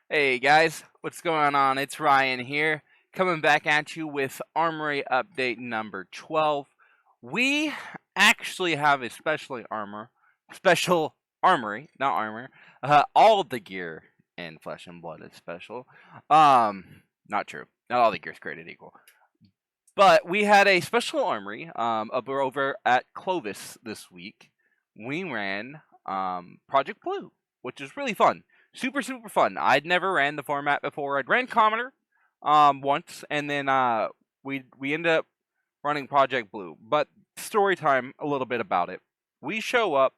Hey guys, what's going on? It's Ryan here, coming back at you with Armory update number 12. We actually have a special armory, not armor. All the gear in Flesh and Blood is special. Not true. Not all the gear is created equal. But we had a special armory over at Clovis this week. We ran Project Blue, which is really fun. Super fun. I'd never ran the format before. I'd ran Commoner once, and then we ended up running Project Blue. But story time, a little bit about it. We show up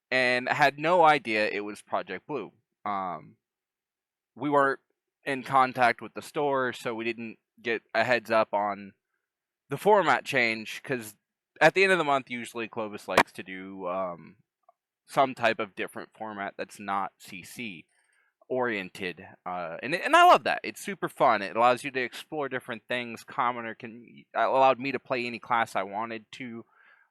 and had no idea it was Project Blue. Um, we weren't in contact with the store, so we didn't get a heads up on the format change because at the end of the month, usually Clovis likes to do some type of different format that's not CC oriented, and I love that. It's super fun. It allows you to explore different things. Commoner allowed me to play any class I wanted to.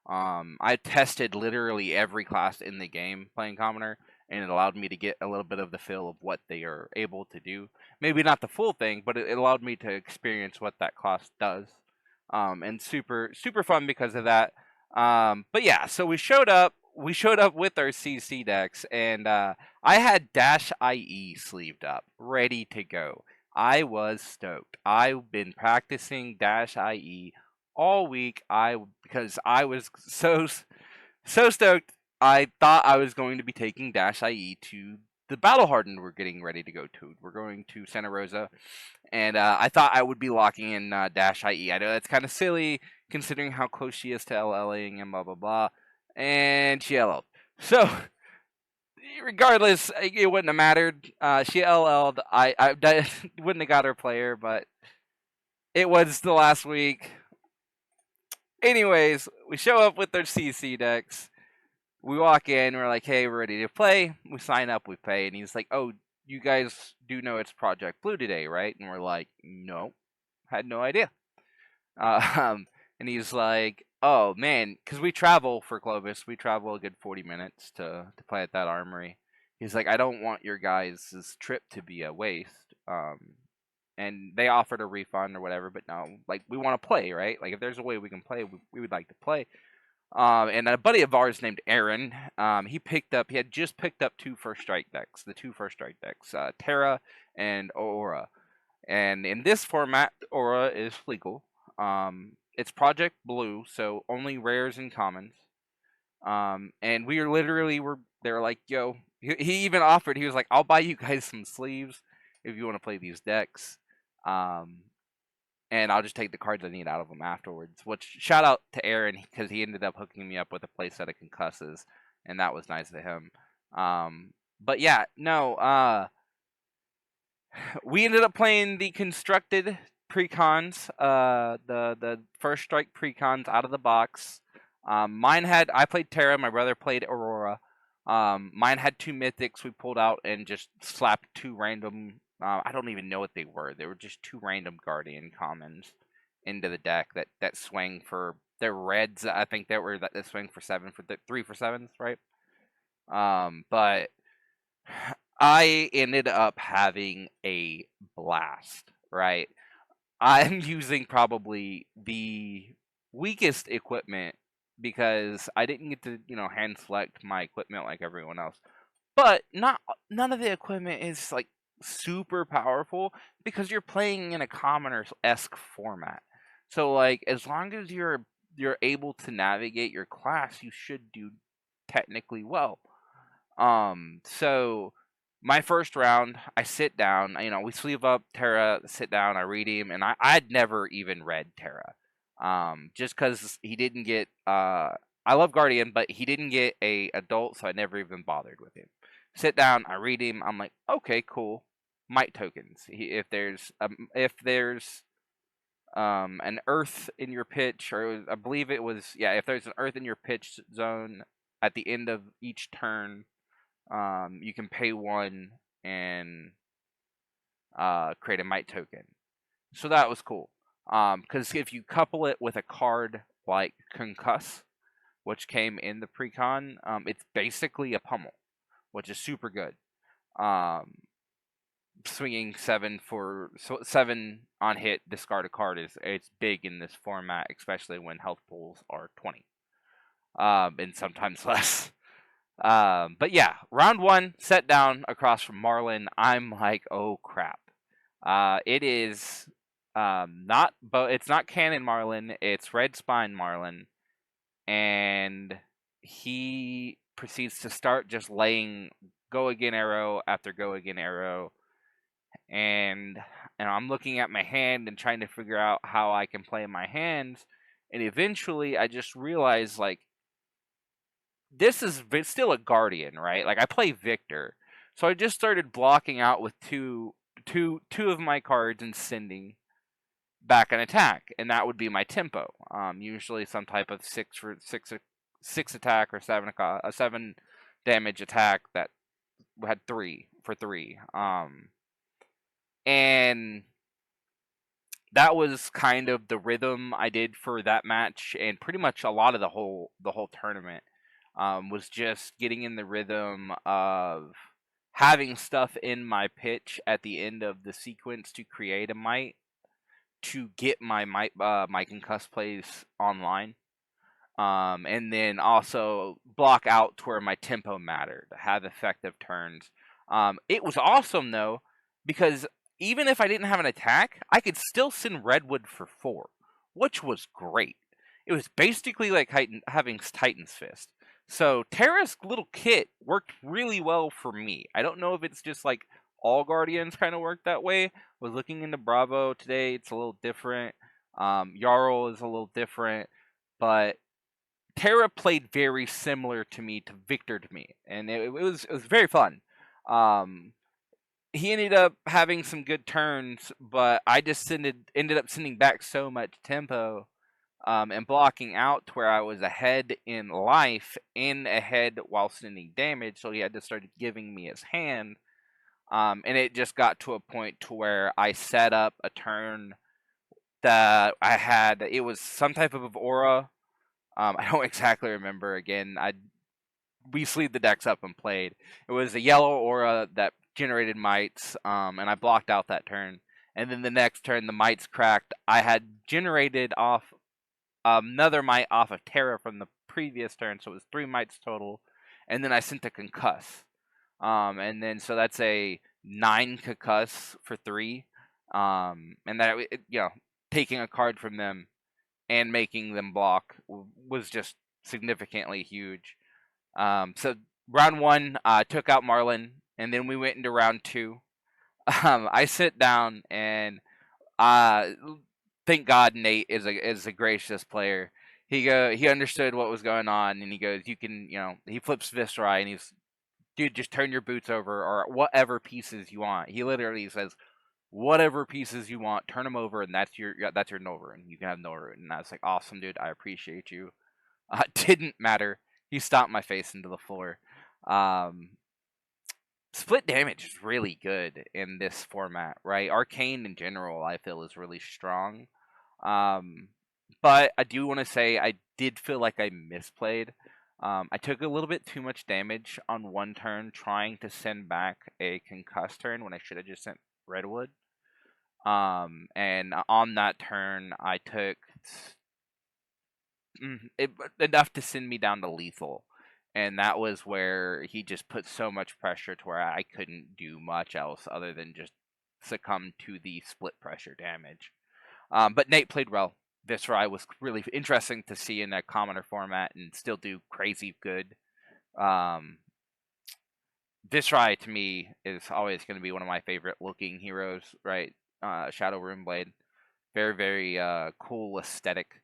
I tested literally every class in the game playing Commoner, and it allowed me to get a little bit of the feel of what they are able to do. Maybe not the full thing, but it allowed me to experience what that class does. And super fun because of that. But yeah, so we showed up. We showed up with our CC decks, and I had Dash IE sleeved up, ready to go. I was stoked. I've been practicing Dash IE all week. Because I was so stoked. I thought I was going to be taking Dash IE to the Battle Hardened we're getting ready to go to. We're going to Santa Rosa, and I thought I would be locking in Dash IE. I know that's kind of silly considering how close she is to LLing and blah blah blah, and she LL'd. So regardless, it wouldn't have mattered. She LL'd. I wouldn't have got her player, but it was the last week. Anyways, we show up with their CC decks. We walk in, we're like, hey, we're ready to play. We sign up, we pay, and he's like, oh, you guys do know it's Project Blue today, right? And we're like, no, had no idea. And he's like, oh man, because we travel for Clovis, we travel a good 40 minutes to play at that armory. He's like, I don't want your guys' trip to be a waste. And they offered a refund or whatever, but no, like we want to play, right? Like if there's a way we can play, we would like to play. And a buddy of ours named Aaron, he had just picked up two first strike decks, Terra and Aura. And in this format, Aura is legal. It's Project Blue, so only rares and commons. And we they're like, yo, he even offered, he was like, I'll buy you guys some sleeves if you want to play these decks. Um, and I'll just take the cards I need out of them afterwards. Which shout out to Aaron because he ended up hooking me up with a playset of concusses, and that was nice of him. But yeah, no, we ended up playing the constructed precons, the first strike precons out of the box. I played Terra. My brother played Aurora. Mine had two mythics we pulled out and just slapped two random. I don't even know what they were. They were just two random Guardian commons into the deck that swing for their reds. I think that swing for 3 for 7s, right? But I ended up having a blast, right? I'm using probably the weakest equipment because I didn't get to, hand select my equipment like everyone else. But none of the equipment is like super powerful because you're playing in a commoner-esque format. So like as long as you're able to navigate your class, you should do technically well. So my first round, I sit down. We sleeve up Terra, sit down. I read him, and I'd never even read Terra, just because he didn't get. I love Guardian, but he didn't get a adult, so I never even bothered with him. Sit down, I read him. I'm like, okay, cool. Might tokens. If there's an Earth in your pitch, or I believe it was, yeah, if there's an Earth in your pitch zone at the end of each turn, you can pay one and create a might token. So that was cool. Because if you couple it with a card like Concuss, which came in the precon, it's basically a pummel, which is super good. Um, swinging 7 on hit, discard a card it's big in this format, especially when health pools are 20, and sometimes less. But yeah, round 1, set down across from Marlin. I'm like, oh crap. It is not, but it's not Cannon Marlin. It's Red Spine Marlin, and he proceeds to start just laying go again arrow after go again arrow, and I'm looking at my hand and trying to figure out how I can play my hands, and eventually I just realized like this is still a guardian, right? Like I play Victor, so I just started blocking out with two of my cards and sending back an attack, and that would be my tempo. Usually some type of six attack or 7 damage attack that had 3 for 3. And that was kind of the rhythm I did for that match, and pretty much a lot of the whole tournament. Was just getting in the rhythm of having stuff in my pitch at the end of the sequence to create a might to get my concuss plays online. And then also block out to where my tempo mattered, have effective turns. It was awesome though, because even if I didn't have an attack, I could still send Redwood for 4, which was great. It was basically like having Titan's Fist. So Terra's little kit worked really well for me. I don't know if it's just like all Guardians kind of work that way. I was looking into Bravo today; it's a little different. Jarl is a little different, but Terra played very similar to me to Victor to me, and it was very fun. Um, he ended up having some good turns, but I just ended up sending back so much tempo, and blocking out to where I was ahead in life and ahead while sending damage. So he had to start giving me his hand, and it just got to a point to where I set up a turn that I had. It was some type of aura. I don't exactly remember. Again, we sleeved the decks up and played. It was a yellow aura that generated mites, and I blocked out that turn. And then the next turn, the mites cracked. I had generated off another mite off of Terra from the previous turn, so it was 3 mites total. And then I sent a concuss. And then so that's a 9 concuss for 3. And that, taking a card from them and making them block was just significantly huge. So round 1, took out Marlin, and then we went into round 2. I sit down, and thank God Nate is a gracious player. He understood what was going on, and he goes, "You can, He flips Viscerai, and he's, dude, just turn your boots over or whatever pieces you want. He literally says, whatever pieces you want, turn them over, and that's your Nova, and you can have Nova. And I was like, awesome, dude, I appreciate you. Didn't matter. He stomped my face into the floor. Split damage is really good in this format, right? Arcane in general, I feel, is really strong. But I do want to say I did feel like I misplayed. I took a little bit too much damage on one turn trying to send back a concussed turn when I should have just sent Redwood. And on that turn, I took enough to send me down to lethal. And that was where he just put so much pressure to where I couldn't do much else other than just succumb to the split pressure damage. But Nate played well. Viscerai was really interesting to see in a commoner format and still do crazy good. Viscerai to me is always going to be one of my favorite looking heroes, right? Shadow Runeblade. Very, very cool aesthetic.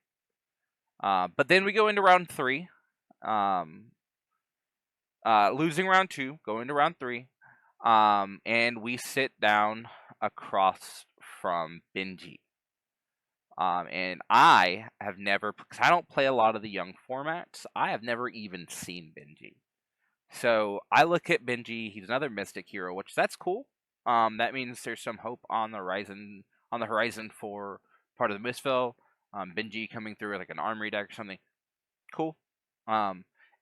But then we go into round 3. Losing round 2, going to round 3. And we sit down across from Benji. And I have never, because I don't play a lot of the young formats, I have never even seen Benji. So I look at Benji, he's another Mystic hero, which that's cool. That means there's some hope on the horizon for part of the Mistville. Benji coming through with like an Armory deck or something. Cool.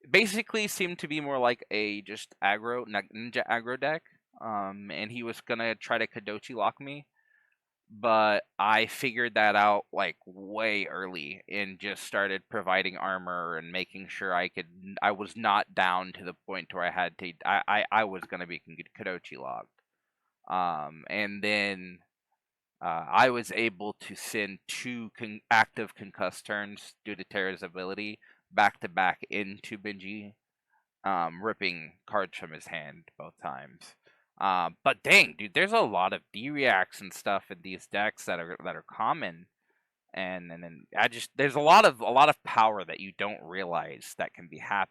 Basically seemed to be more like a just ninja aggro deck. and he was gonna try to Kadochi lock me, but I figured that out like way early and just started providing armor and making sure I was not down to the point where I had to I was gonna be Kadochi locked. And then I was able to send two active concuss turns due to Terra's ability back to back into Benji, ripping cards from his hand both times. But dang, dude, there's a lot of D reacts and stuff in these decks that are common, and then I just there's a lot of power that you don't realize that can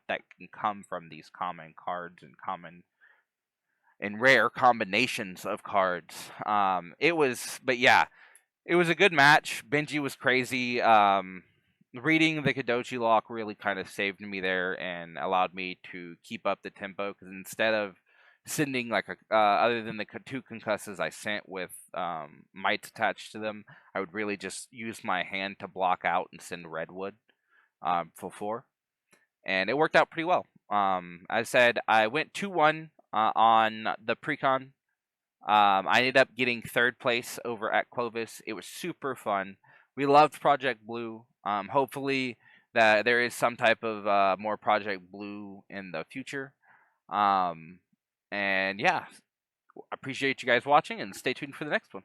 that can come from these common cards and common and rare combinations of cards. But yeah, it was a good match. Benji was crazy. Reading the Kadochi lock really kind of saved me there and allowed me to keep up the tempo because instead of sending like other than the two concusses I sent with mites attached to them, I would really just use my hand to block out and send redwood for 4, and it worked out pretty well. I said I went 2-1 on the precon. I ended up getting third place over at Clovis. It was super fun. We loved Project Blue. Hopefully that there is some type of more Project Blue in the future. Um, and yeah, I appreciate you guys watching and stay tuned for the next one.